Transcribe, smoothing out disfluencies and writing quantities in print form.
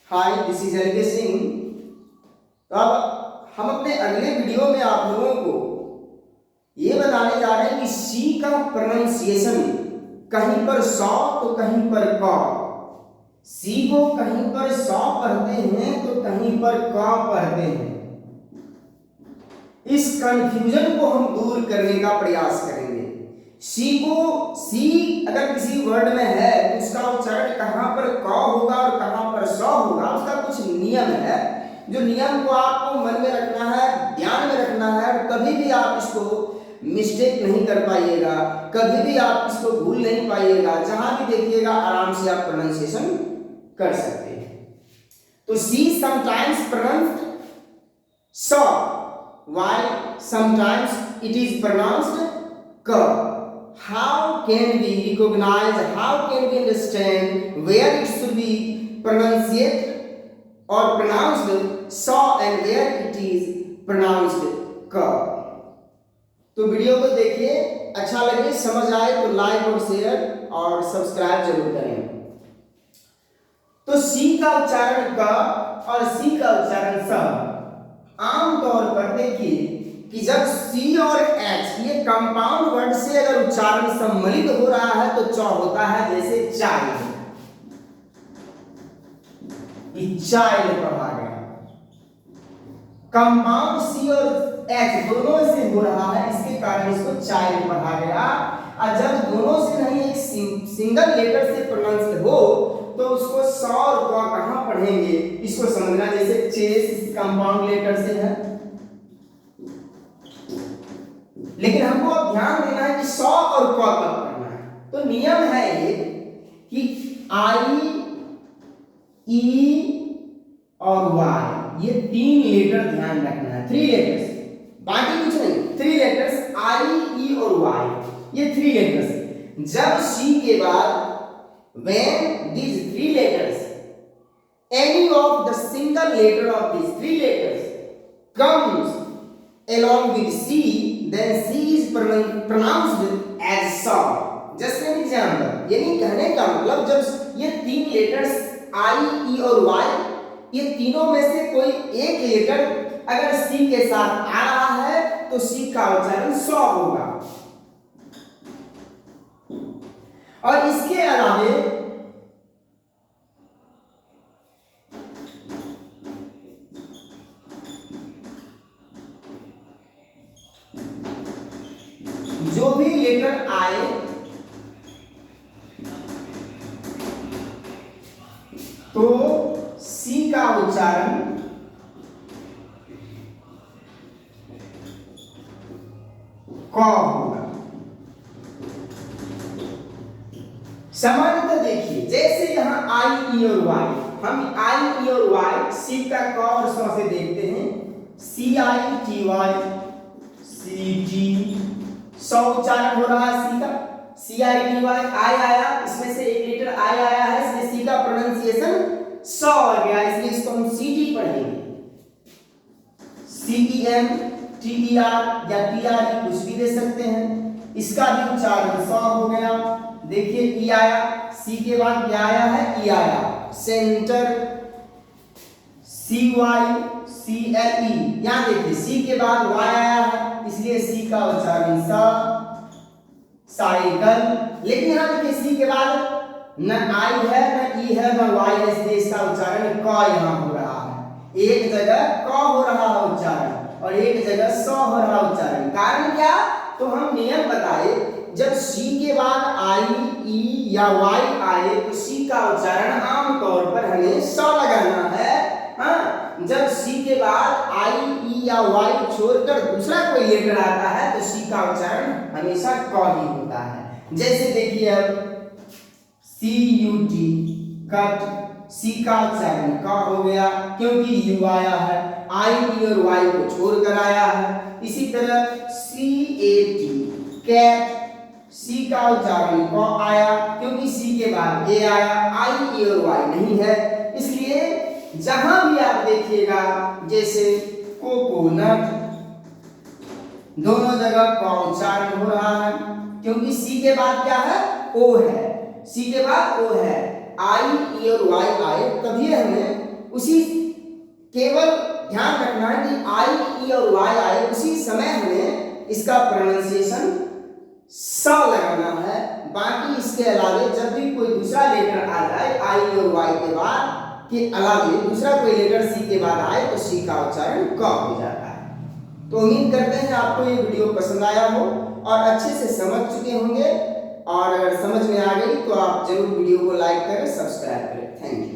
Hi, this is L के सिंह। तो अब हम अपने अगले वीडियो में आप लोगों को ये बताने जा रहे हैं कि सी का प्रोनाउंसिएशन कहीं पर सौ तो कहीं पर क। सी को कहीं पर सौ पढ़ते हैं तो कहीं पर क पढ़ते हैं। इस कंफ्यूजन को हम दूर करने का प्रयास करेंगे। सी अगर किसी वर्ड में है तो उसका उच्चारण कहां पर क होगा और कहां पर स होगा, उसका कुछ नियम है। जो नियम को आपको मन में रखना है, ध्यान में रखना है, और कभी भी आप इसको मिस्टेक नहीं कर पाइएगा, कभी भी आप इसको भूल नहीं पाइएगा। जहां भी देखिएगा आराम से आप प्रोनाउंसिएशन कर सकते हैं। तो सी समटाइम्स प्रोनाउंस्ड स, while sometimes it is pronounced ka. How can we recognize, how can we understand where it should be pronunciated or pronounced sa and where it is pronounced ka? तो video को देखिए, अच्छा लगे, समझ आए तो like और शेयर और सब्सक्राइब जरूर करें। तो सी का उच्चारण क और सी का उच्चारण स आमतौर पर देखिए कि जब सी और एच ये कंपाउंड वर्ड से अगर उच्चारण सम्मिलित हो रहा है तो च होता है, जैसे चाइल्ड, चाइल्ड पढ़ा गया। कंपाउंड सी और एच दोनों से हो रहा है, इसके कारण इसको चाइल्ड पढ़ा गया। और जब दोनों से नहीं एक सिंगल लेटर से प्रोनाउंस हो तो उसको स और क कहां पढ़ेंगे, इसको समझना। जैसे चेस कंपाउंड लेटर से है, लेकिन हमको अब ध्यान देना है कि स और क कब पढ़ना है। तो नियम है ये कि आई, ई और वाई, ये तीन लेटर ध्यान रखना है, थ्री लेटर्स, बाकी कुछ नहीं। थ्री लेटर्स आई, ई और वाई, ये थ्री लेटर्स। जब सी के बाद when these three letters, any of the single letter of these three letters comes along with C, then C is pronounced as sa. Just an example, यानी कहने का मतलब जब ये तीन लेटर्स I, E और Y, ये तीनों में से कोई एक लेटर अगर C के साथ आ रहा है तो C का उच्चारण सा होगा। और इसके अलावे जो भी लेटर आए तो सी का उच्चारण क होगा। सामान्यतः देखिए, जैसे यहां आई, ई और वाई, हम आई, ई और वाई सी का क और स से देखते हैं। C I T Y, C T, स उच्चारण हो रहा है सी का। सी आई टी वाई, आई आया, इसमें से एक लेटर आई आया है, इसलिए सी का प्रोनाउंसिएशन स हो गया, इसलिए इसको हम सी टी पढ़ेंगे। C E M, T E R या टी आर ई कुछ भी दे सकते हैं, इसका भी उच्चारण स हो गया। देखिए ई आया, सी के बाद क्या आया है, ई आया। सेंटर, सी वाई, सी एल ई, यहां देखिए सी के बाद वाई आया है, इसलिए सी का उच्चारण सा, साइकिल। लेकिन यहां देखिए सी के बाद न आई है, न ई है, न वाई है, इसलिए इसका उच्चारण क यहां हो रहा है। एक जगह क हो रहा है उच्चारण और एक जगह स हो रहा है उच्चारण। कारण क्या? तो हम नियम बताए, जब सी के बाद आई, ई या वाई आए तो सी का उच्चारण आमतौर पर हमें स लगाना है। हाँ, जब सी के बाद आई, ई या वाई छोड़कर दूसरा कोई लेटर आता है तो सी का उच्चारण हमेशा क ही होता है। जैसे देखिए अब सी यू टी, कट, सी का उच्चारण क हो गया क्योंकि यू आया है, आई, ई और वाई को छोड़कर आया है। इसी तरह सी ए टी, कैट, सी का उच्चारण क आया क्योंकि सी के बाद ए आया, आई, ई और वाई नहीं है, इसलिए जहां भी आप देखिएगा, जैसे कोकोनट, दोनों जगह क उच्चारण हो रहा है क्योंकि सी के बाद क्या है, ओ है, सी के बाद ओ है। आई, ई और वाई आए तभी हमें उसी केवल ध्यान रखना है कि आई, ई और वाई आए उसी समय हमें इसका प्रोनाउंसिएशन सा लगाना है। बाकी इसके अलावे जब भी कोई दूसरा लेटर आ जाए आई और वाई के बाद के अलावे दूसरा कोई लेटर सी के बाद आए तो सी का उच्चारण क हो जाता है। तो उम्मीद करते हैं आपको ये वीडियो पसंद आया हो और अच्छे से समझ चुके होंगे, और अगर समझ में आ गई तो आप जरूर वीडियो को लाइक करें, सब्सक्राइब करें। Thank you.